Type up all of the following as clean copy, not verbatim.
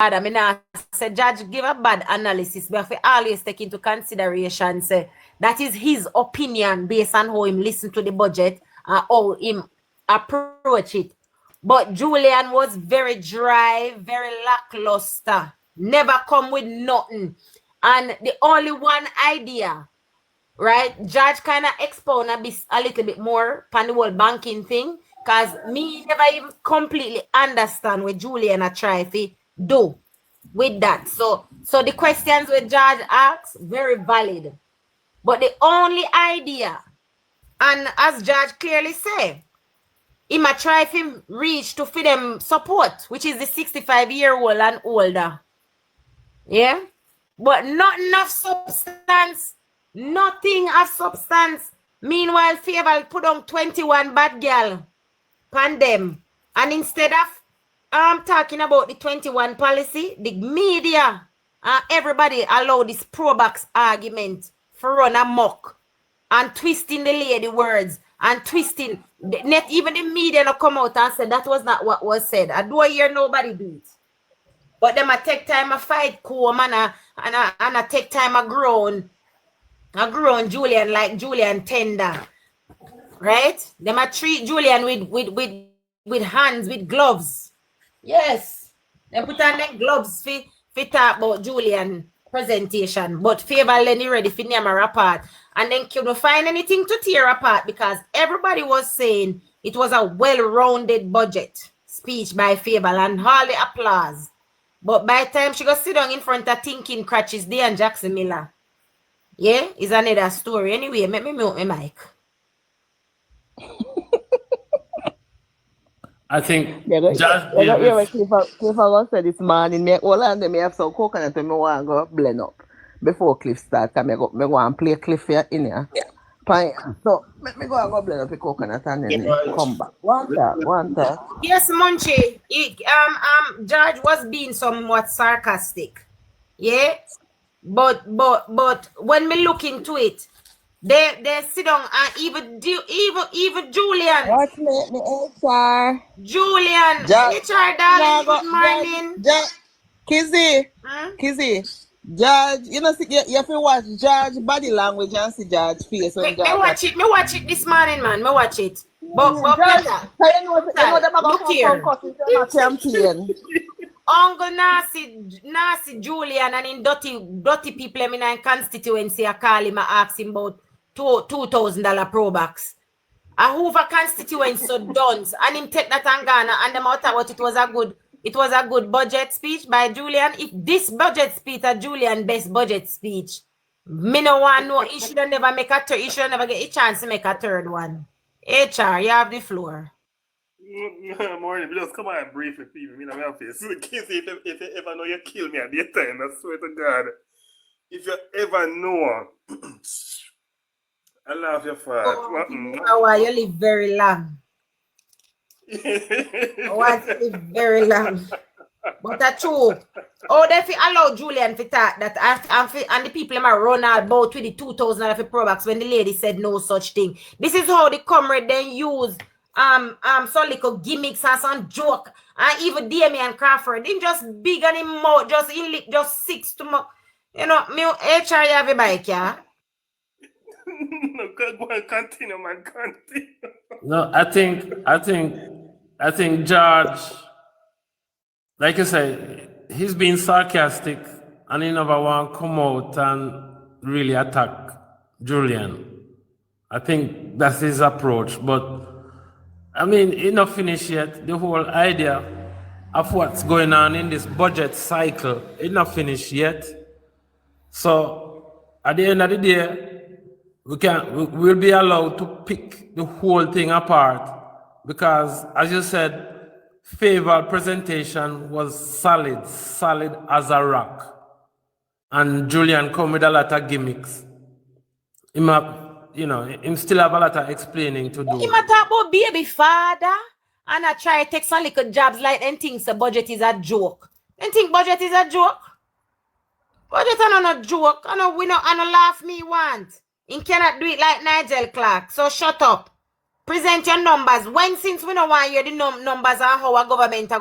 I mean, I said, Judge give a bad analysis, but if we always take into consideration, say, that is his opinion based on how him listen to the budget and how him approach it. But Julian was very dry, very lackluster, never come with nothing. And the only one idea, right? Judge kind of expound a little bit more on the whole banking thing, because me never even completely understand what Julian a try to do with that. So the questions with Judge asks, very valid. But the only idea, and as Judge clearly say, he might try to reach to feed them support, which is the 65-year-old and older. Yeah? But not enough substance. Nothing of substance. Meanwhile, Fayval put on 21 bad girl pan them. And instead of talking about the 21 policy, the media and everybody allow this pro-box argument for run amok and twisting the lady words and twisting. Even the media no come out and say that was not what was said. I don't hear nobody do it. But them a take time a fight come and a take time a grown Julian like Julian tender. Right? Them a treat Julian with hands, with gloves. Yes. They put on them gloves for talk about Julian presentation. But Fayval Lenny ready for name a apart. And then couldn't find anything to tear apart because everybody was saying it was a well-rounded budget speech by Fayval and all the applause. But by the time she go sit down in front of thinking crutches, they and Jackson Miller. Yeah, is another story. Anyway, let me mute my mic. I think Cliff said this morning, me all and them have some coconut and me want to go blend up before Cliff start. Me go and play Cliff here in here. Yeah. So me go and go blend up the coconut and then come back. One time. Yes, Munchie. George was being somewhat sarcastic. Yeah. But when me look into it, they sit down and even Julian. What make me HR? Julian, HR darling, good morning. Kizzy. Judge, you know, you have to watch Judge body language and see Judge face. Me watch it this morning, man. Me watch it. But Judge, look here. Uncle Nasty Julian and in dirty people in my constituency I call him, I ask him about $2,000 pro box. A Hoover constituency so done. And him take that and Ghana and them out about it was a good budget speech by Julian. If this budget speech a Julian best budget speech, me no want no, he should never make a third, he should never get a chance to make a third one. HR, you have the floor. Morning, just come on briefly, people. Me no face. If you ever know you kill me at the time, I swear to God. If you ever know, I love your father. You live very long. Want to live very long. But that's true. Oh, they allow Julian to talk that and the people are run all about with the $2,000 for products when the lady said no such thing. This is how the comrade then use some little gimmicks and some joke. And even Damian Crawford, they just big and him mouth, just six to more. You know, me HR you have a bike, yeah? No, go and continue, man. Continue. No, I think George, like you say, he's been sarcastic and he never want to come out and really attack Julian. I think that's his approach. But I mean, it's not finished yet. The whole idea of what's going on in this budget cycle, it's not finished yet. So at the end of the day, we'll be allowed to pick the whole thing apart because, as you said, Fayval presentation was solid as a rock. And Julian come with a lot of gimmicks. Him still have a lot of explaining to do. He might talk about baby father and I try to take some little jobs like and think the budget is a joke. And think budget is a joke? Budget is not a joke. I know laugh me want. You cannot do it like Nigel Clark. So shut up. Present your numbers. Since we don't want to hear the numbers and how our government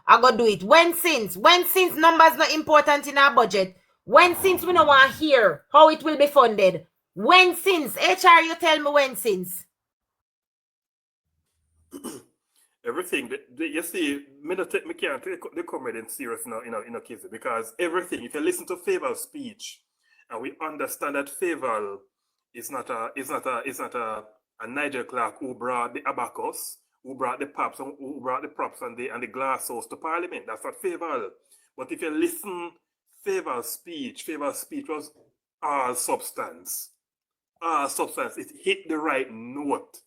I go do it. When since numbers not important in our budget. When since we don't want to hear how it will be funded. When since HR, you tell me when since. Everything you see, me can't take the comedy serious now in a case, because everything, if you listen to Fayval's speech, and we understand that Fayval is not a Nigel Clark who brought the abacus, who brought the props and the glass house to Parliament. That's not Fayval. But if you listen Fayval's speech was all substance. All substance. It hit the right note.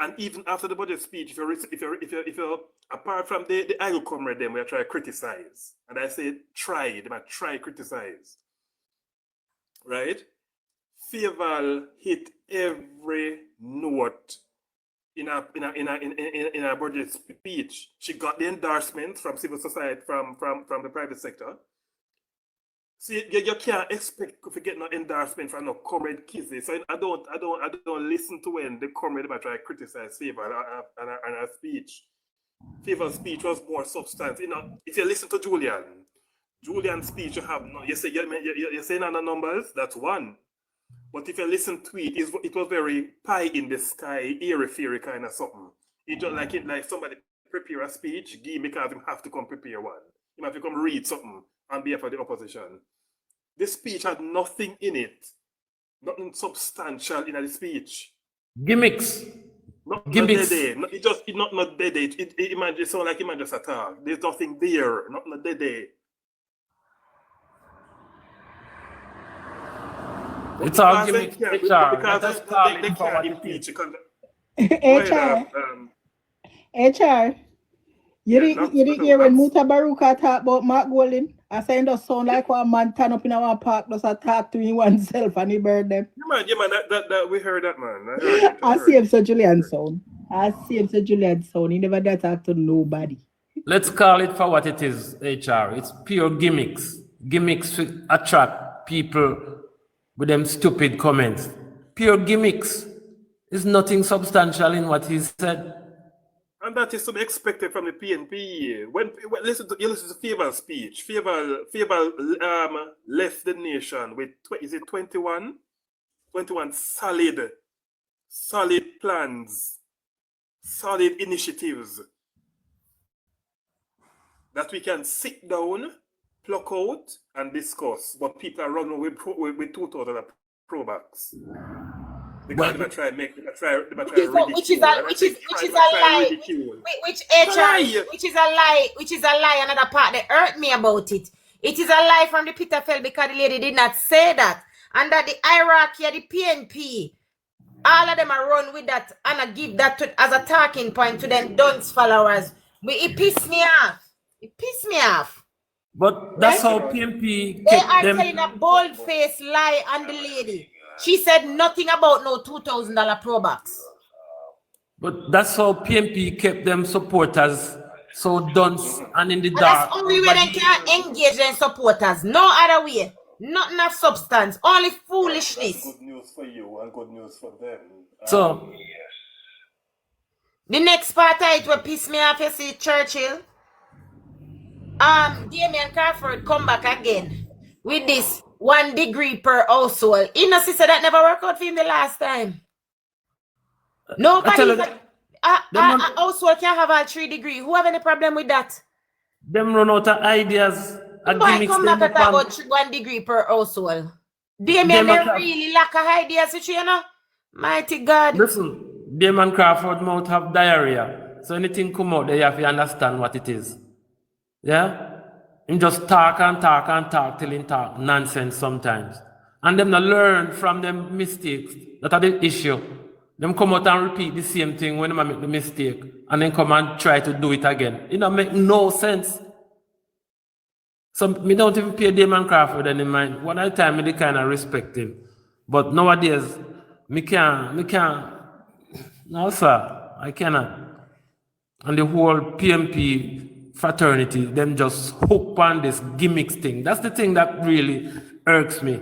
And even after the budget speech, if you apart from the idle comrade, them we are trying to criticize, and I say try, they might try criticize, right? Fayval hit every note in a budget speech. She got the endorsement from civil society, from the private sector. See, you can't expect to get no endorsement from no comrade kisses. So I don't listen to when the comrade might try to criticize Fayval and her speech. Fayval's speech was more substance. You know, if you listen to Julian's speech, you have no. You say you're saying other numbers. That's one. But if you listen to it, it was very pie in the sky, airy-fairy kind of something. It just like somebody prepare a speech, give because him have to come prepare one. He have to come read something on behalf of the opposition. This speech had nothing in it, nothing substantial in the speech. Gimmicks. Gimmicks. Not dead. It sounds like it just attack. There's nothing there. Not dead. It's all gimmicks. Because they can't impeach. HR. You didn't hear when Muta Baruka talk about Mark Golding? I said, it does sound like one man turn up in our park, does talk to oneself and he burn them. Yeah, man, that we heard that, man. I see him so Julian sound. He never did talk to nobody. Let's call it for what it is, HR. It's pure gimmicks. Gimmicks to attract people with them stupid comments. Pure gimmicks. There's nothing substantial in what he said. And that is to be expected from the PNP. When listen to Fayval's speech, Fayval left the nation with 21 solid plans, solid initiatives that we can sit down, pluck out, and discuss. But people are running with 2,000 probacks. Because they try which is a lie. Which is a lie. Another part that hurt me about it. It is a lie from the Peterfeld because the lady did not say that, and that the hierarchy of the PNP, all of them are run with that, and I give that as a talking point to them dunce followers. But it pissed me off. But that's how PNP. They are telling a bold-faced lie on the lady. She said nothing about no $2,000 probacks. But that's how PNP kept them supporters so dunce and in the dark. That's only way they can engage their supporters. No other way. Nothing of substance. Only foolishness. Good news for you and good news for them. So the next part of it will piss me off. You see Churchill. Damien Crawford come back again with this 1 degree per household. You know, sister, that never worked out for him the last time. Nobody. A household can have all 3 degrees. Who have any problem with that? Them run out of ideas. Why come back at about 1 degree per household? Damien, they really lack of ideas, you know? Mighty God. Listen, Damien Crawford might have diarrhea. So anything come out, they have to understand what it is. Yeah? Him just talk till he talk nonsense sometimes. And them not learn from them mistakes that are the issue. Them come out and repeat the same thing when they make the mistake and then come and try to do it again. It don't make no sense. So me don't even pay Damien Crawford any mind. One at a time I kind of respect him. But nowadays, me can't. No sir, I cannot. And the whole PNP fraternity, them just hook on this gimmicks thing. That's the thing that really irks me.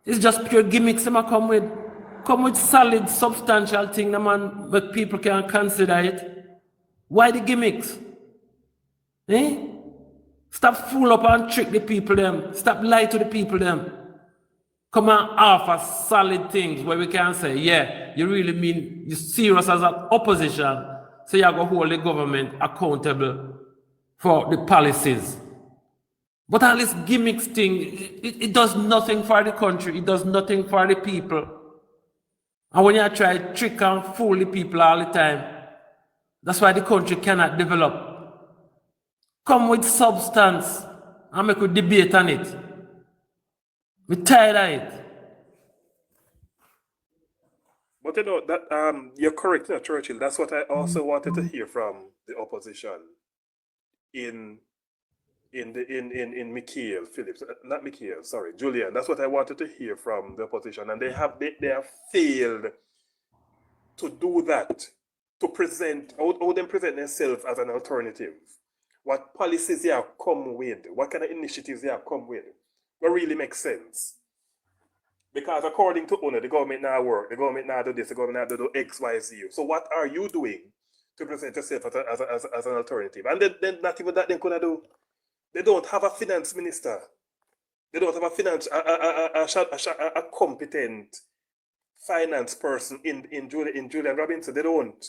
It's just pure gimmicks them come with solid, substantial thing, man, but people can consider it. Why the gimmicks? Eh? Stop fool up and trick the people them. Stop lie to the people them. Come and offer solid things where we can say, yeah, you really mean you're serious as an opposition, so you're going to hold the government accountable for the policies. But all this gimmicks thing, it does nothing for the country. It does nothing for the people. And when you try to trick and fool the people all the time, that's why the country cannot develop. Come with substance and make a debate on it. We're tired of it. But you know that you're correct, Churchill. That's what I also wanted to hear from the opposition in Mikhail Phillips, not Mikhail, sorry, Julian. That's what I wanted to hear from the opposition, and they have failed to do that, to present how them present themselves as an alternative. What policies they have come with, what kind of initiatives they have come with, what really makes sense. Because according to UNO, the government now work, the government now do this, the government now do X, Y, Z. So what are you doing to present yourself as an alternative? And then not even that they could do. They don't have a finance minister. They don't have a competent finance person in Julian Robinson. They don't.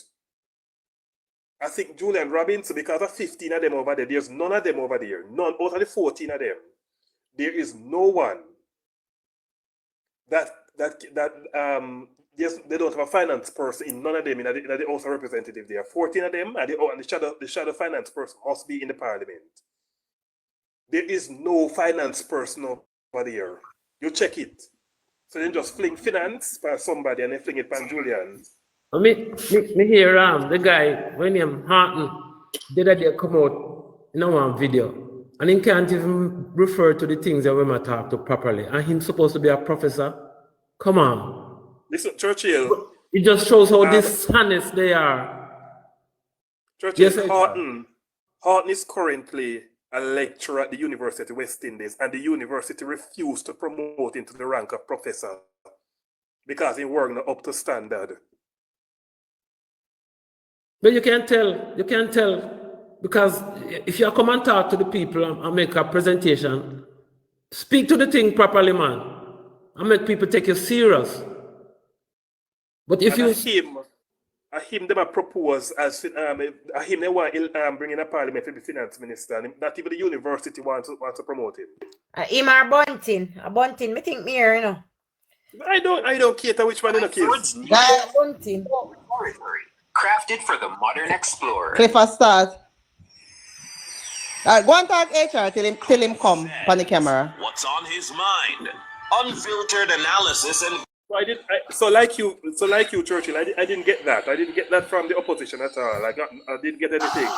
I think Julian Robinson, because of 15 of them over there, there's none of them over there. None out of the 14 of them. There is no one that they don't have a finance person in none of them in the House of Representatives. There are 14 of them, and the shadow finance person must be in the parliament. There is no finance person over there. You check it. So then just fling finance by somebody and then fling it by Julian. Me hear the guy, when him Harton, the other day come out in one video, and he can't even refer to the things that we might talk to properly. And he's supposed to be a professor. Come on. Listen, Churchill. It just shows how dishonest they are. Churchill, yes, Harton is currently a lecturer at the University of West Indies, and the university refused to promote him to the rank of professor because he worked up to standard. But you can't tell, because if you come and talk to the people and make a presentation, speak to the thing properly, man, and make people take you serious. But if you... him them propose as him they want bring in a parliament for the finance minister, and not even the university wants to promote him. Him or Bunting, me think me here, you know. I don't care which one in the case. Bunting. Crafted for the modern explorer. Clifford start. Go and talk HR till him come on the camera. What's on his mind? Unfiltered analysis and. So like you, Churchill. I didn't get that. I didn't get that from the opposition at all. I didn't get anything.